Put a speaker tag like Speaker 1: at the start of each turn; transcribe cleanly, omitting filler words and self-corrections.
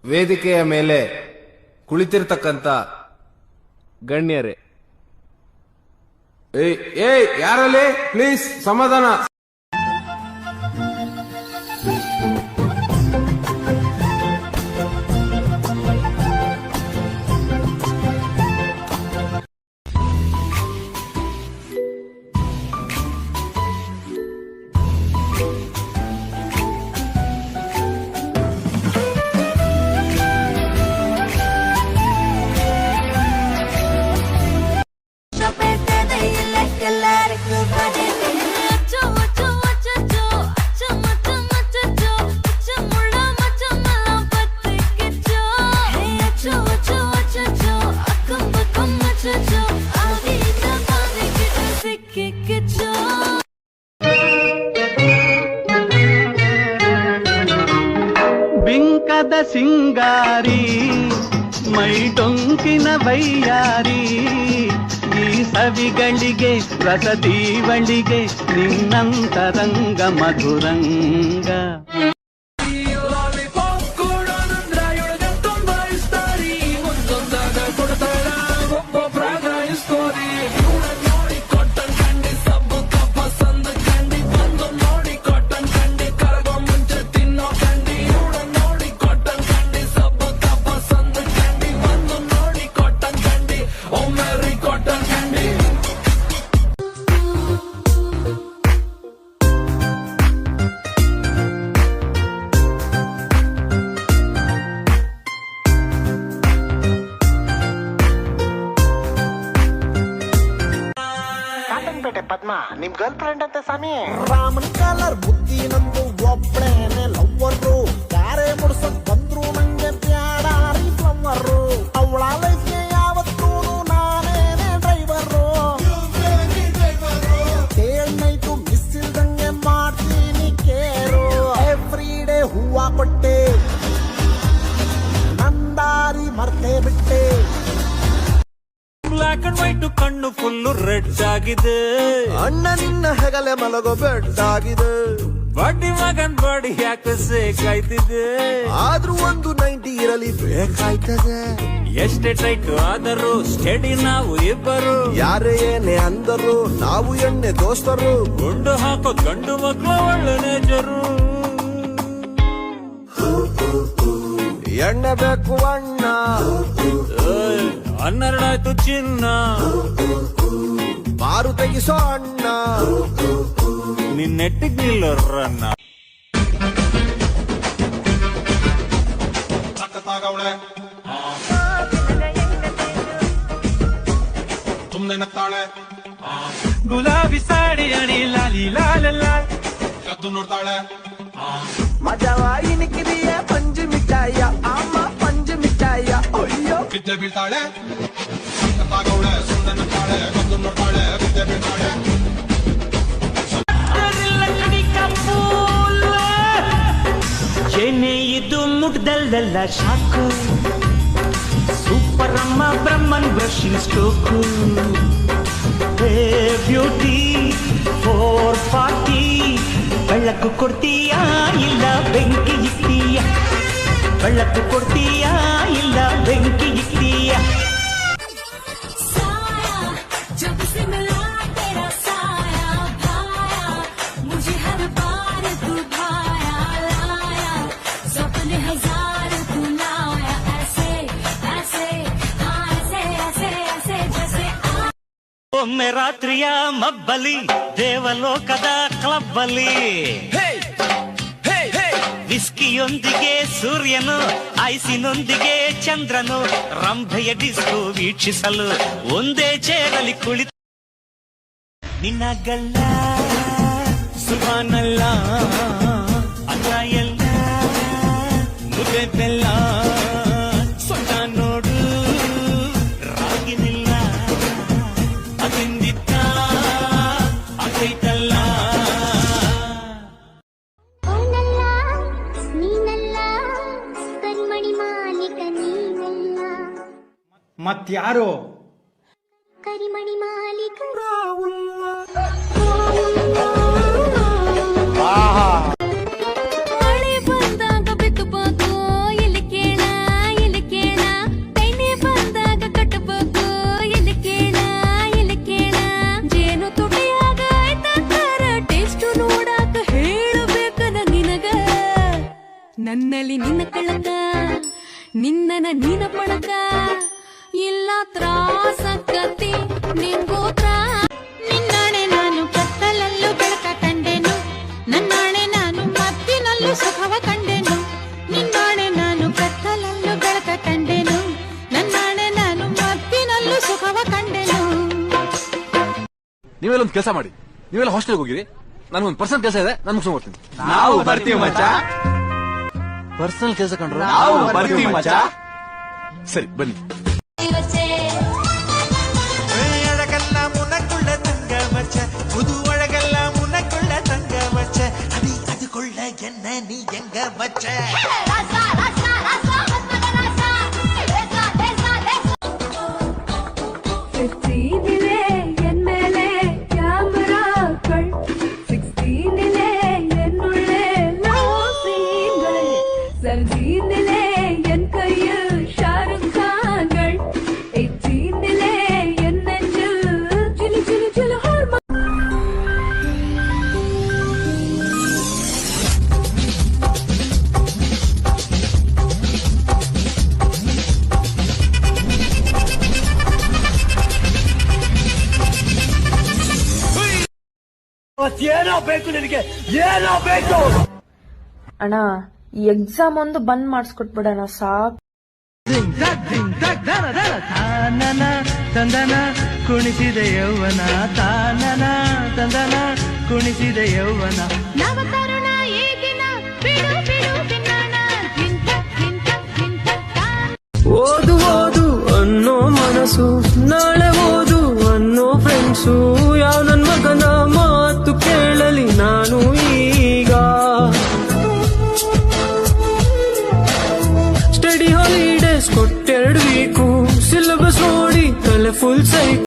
Speaker 1: ವೇದಿಕೆಯ ಮೇಲೆ ಕುಳಿತಿರ್ತಕ್ಕಂಥ ಗಣ್ಯರೇ, ಏಯ್ ಯಾರಲ್ಲಿ ಪ್ಲೀಸ್ ಸಮಾಧಾನ.
Speaker 2: ಬಿಂಕದ ಸಿಂಗಾರಿ ಮೈ ಟೊಂಕಿನ ವೈಯಾರಿ, ಈ ಸವಿಗಳಿಗೆ ರಸದೀವಳಿಗೆ ನಿನ್ನಂತರಂಗ ಮಧುರಂಗ.
Speaker 3: ಪದ್ಮ ನಿಮ್ ಗರ್ಲ್ ಫ್ರೆಂಡ್ ಅಂತೆ ಸ್ವಾಮಿ.
Speaker 4: ರಾಮನ್ ಕಲರ್ ಬುದ್ಧಿ ನಂದು ಒಬ್ಳೇನೆ ಲವ್ವರು, ಯಾರೇ ಮುಡ್ಸಕ್ ಬಂದ್ರು ನಂಗೆ ಬ್ಯಾಡಾರಿ ಫ್ಲವರು. ಅವಳ ಲೈಫ್ಗೆ ಯಾವತ್ತೂ ನಾನೇನೆ ಡ್ರೈವರು. ಡೇಲ್ ನೈಟು ಮಿಸ್ ಇಲ್ದಂಗೆ ಮಾಡ್ತೀನಿ ಕೇರು. ಎವ್ರಿ ಡೇ ಹೂವ ಕೊಟ್ಟೆ ನಂದಾರಿ ಮರ್ತೇ ಬಿಟ್ಟೆ.
Speaker 2: ಬ್ಲಾಕ್ ಅಂಡ್ ವೈಟ್ ಕಣ್ಣು ಫುಲ್ಲು ರೆಡ್ ಆಗಿದೆ,
Speaker 4: ಅಣ್ಣ ನಿನ್ನ ಹೆಗಲೆ ಮಲಗೋ ಬೆಡ್ ಆಗಿದೆ.
Speaker 2: ಬಡ್ಡಿ ಮಗನ್ ಬಾಡಿ ಯಾಕೆ ಸೇಕಾಯ್ತಿದೆ,
Speaker 4: ಆದ್ರೂ ಒಂದು 90 ಇರಲಿ ಬೇಕಾಯ್ತದೆ.
Speaker 2: ಎಷ್ಟೇ ಟೈಟ್ ಆದರೂ ಸ್ಟಡಿ ನಾವು ಇಬ್ಬರು,
Speaker 4: ಯಾರೇ ಏನೇ ಅಂದರು ನಾವು ಎಣ್ಣೆ ದೋಸ್ತರು.
Speaker 2: ಗುಂಡು ಹಾಕೋ ಗಂಡು ಮಕ್ಕಳು ಒಳ್ಳೆ ನೇಜರು.
Speaker 4: ಎಣ್ಣೆ ಬೇಕು ಅಣ್ಣ,
Speaker 2: 12 ಆಯ್ತು ಚಿನ್ನ,
Speaker 4: ಮಾರು ತೆಗಿಸೋ ಅಣ್ಣ.
Speaker 2: ನಿನ್ನೆಟ್ಟಿಗ್ ನಿಲ್ಲರನ್ನ
Speaker 5: ಸುಮ್ನೆ ನಗ್ತಾಳೆ,
Speaker 2: ಗುಲಾಬಿ ಸಾಡಿ ಅಣಿ ಲಾಲಿ ಲಾಲ ಲಾಲ್
Speaker 5: ಕದ್ದು ನೋಡ್ತಾಳೆ.
Speaker 4: ಮಜವಾಯಿ ನಿಕ್ಕಿದೆಯ ಪಂಜು ಮಿಠಾಯ, ಅಮ್ಮ ಪಂಜು ಮಿಠಾಯ. ಅಯ್ಯೋ
Speaker 5: ಬಿದ್ದೆ ಬೀಳ್ತಾಳೆ, ಸಖತ್ತಾಗವಳೆ, ಸುಮ್ನೆ ನಗ್ತಾಳೆ, ಕದ್ದು ನೋಡ್ತಾಳೆ, ಬಿದ್ದೆ ಬೀಳ್ತಾಳೆ.
Speaker 2: ಏನೇ ಇದು ಮುಟ್ದಲ್ಲೆಲ್ಲ ಶಾಕು, ಸೂಪರ್ ಅಮ್ಮ ಬ್ರಹ್ಮನ್ ಬ್ರಷಿಂಗ್ ಸ್ಟ್ರೋಕು. ಬ್ಯೂಟಿ 440 ಬೆಳಕು ಕೊಡ್ತೀಯಾ ಇಲ್ಲ ಬೆಂಕಿ ಇಕ್ತೀಯ, ಬೆಳಕು ಕೊಡ್ತೀಯಾ ಇಲ್ಲ ಬೆಂಕಿ ಇಕ್ತೀಯ. ಒಮ್ಮೆ ರಾತ್ರಿಯ ಮಬ್ಬಲಿ ದೇವಲೋಕದ ಕ್ಲಬ್ಬಲ್ಲಿ, ವಿಸ್ಕಿಯೊಂದಿಗೆ ಸೂರ್ಯನು, ಐಸಿನೊಂದಿಗೆ ಚಂದ್ರನು, ರಂಭೆಯ ಡಿಸ್ಕೋ ವೀಕ್ಷಿಸಲು ಒಂದೇ ಚೇರಲ್ಲಿ ಕುಳಿತು. ನಿನ್ನ ಗಲ್ಲ ಸುಬಾನಲ್ಲ, ಅನ್ನ ಎಲ್ಲ ಮುದ್ದೆ ಬೆಲ್ಲ, ಸೊಟ್ಟ ನೋಡು ರಾಗಿನಿಲ್ಲ, ಅದಿಂದಿತ್ತ ಆಗೈತಲ್ಲ.
Speaker 6: ಮತ್ಯಾರು
Speaker 7: ಕರಿಮಣಿ ಮಾಲೀಕ ಮಳೆ ಬಂದಾಗ ಬಿತ್ತು ಬಾಗೋ ಇಲ್ಲಿ ಕೇಳ
Speaker 8: ಬೆಳಕ ನಿನ್ನನ ನೀನ ಪಡಕ ಇಲ್ಲ ತ್ರಾಸಕ್ಕತಿ ನಿಂಗೂ ನಿನ್ನಾಣೆ ನಾನು ಕತ್ತಲಲ್ಲೂ ಬೆಳಕ ಕಂಡೆನು ನನ್ನಾಣೆ ನಾನು ಮತ್ತಿನಲ್ಲೂ ಸುಖವ ಕಂಡೆನು ನಿನ್ನಾಣೆ ನಾನು ಕತ್ತಲಲ್ಲೂ ಬೆಳಕ ಕಂಡೆನು ನನ್ನಾಣೆ ನಾನು ಮತ್ತಿನಲ್ಲೂ ಸುಖವ ಕಂಡೆನು.
Speaker 9: ನೀವೆಲ್ಲ ಒಂದು ಕೆಲಸ ಮಾಡಿ, ನೀವೆಲ್ಲ ಹಾಸ್ಟೆಲ್ಗೆ ಹೋಗಿರಿ, ನನಗೊಂದು ಪರ್ಸನಲ್ ಕೆಲಸ ಇದೆ, ನಾನು ಮುಗಿಸ್ಕೊಂಡು ಬರ್ತೀನಿ.
Speaker 1: ನಾವು ಬರ್ತೀವಿ ಮಚ್ಚ.
Speaker 9: ಪರ್ಸನಲ್ ಕೆಲಸ ಕಂಡ್ರು
Speaker 1: ನಾವು ಬರ್ತೀವಿ ಮಚ್ಚ.
Speaker 9: ಸರಿ ಬನ್ನಿ.
Speaker 2: ಒಳಗಲ್ಲ ಮುನಕೊಳ್ಳ ತಂಗ ಮಚ್ಚ புது ಒಳಗಲ್ಲ ಮುನಕೊಳ್ಳ ತಂಗ ಮಚ್ಚ ಅಡಿ ಅದುಕೊಳ್ಳ ಎನ್ನ ನೀ ಎಂಗ ಮಚ್ಚ
Speaker 8: என் கையில் ஷாருக் கான்கள் எச்சீந்திலே என் நெஞ்சில் சிலு சிலு சிலு ஹார்மோன்.
Speaker 6: ಏನೋ ಬೇಕು ನಿನಗೆ, ಏನೋ ಬೇಕು
Speaker 10: ಅಣ್ಣ ಈ ಎಕ್ಸಾಮ್ ಒಂದು ಬಂದ್ ಮಾಡಿಸ್ಕೊಟ್ಬಿಡಣ ಸಾಕು.
Speaker 2: ತಾನನ ತಂದನ ಕುಣಿಸಿದೆ ಯೌವನ ತಾನನ ತಂದನ ಕುಣಿಸಿದೆ ಯೌವನ
Speaker 8: ನವ ತರುಣ ಈ ದಿನ ಬಿಡು ಬಿಡು ಬಿನ್ನಣ ಗಿಂತ ಗಿಂತ ಗಿಂತ
Speaker 6: ಓದು ಓದು ಅನ್ನೋ ಮನಸ್ಸು, ನಾಳೆ ಓದು ಅನ್ನೋ ಫ್ರೆಂಡ್ಸು, ಯಾವ ನನ್ ಮಗನ ಮಾತು ಕೇಳಲಿ ನಾನು ಈಗ. ಸ್ಟಡಿ ಹಾಲಿಡೇಸ್ ಕೊಟ್ಟೆರಡು ವೀಕು, ಸಿಲೆಬಸ್ ನೋಡಿ ತಲೆ ಫುಲ್ ಸೈಕ್.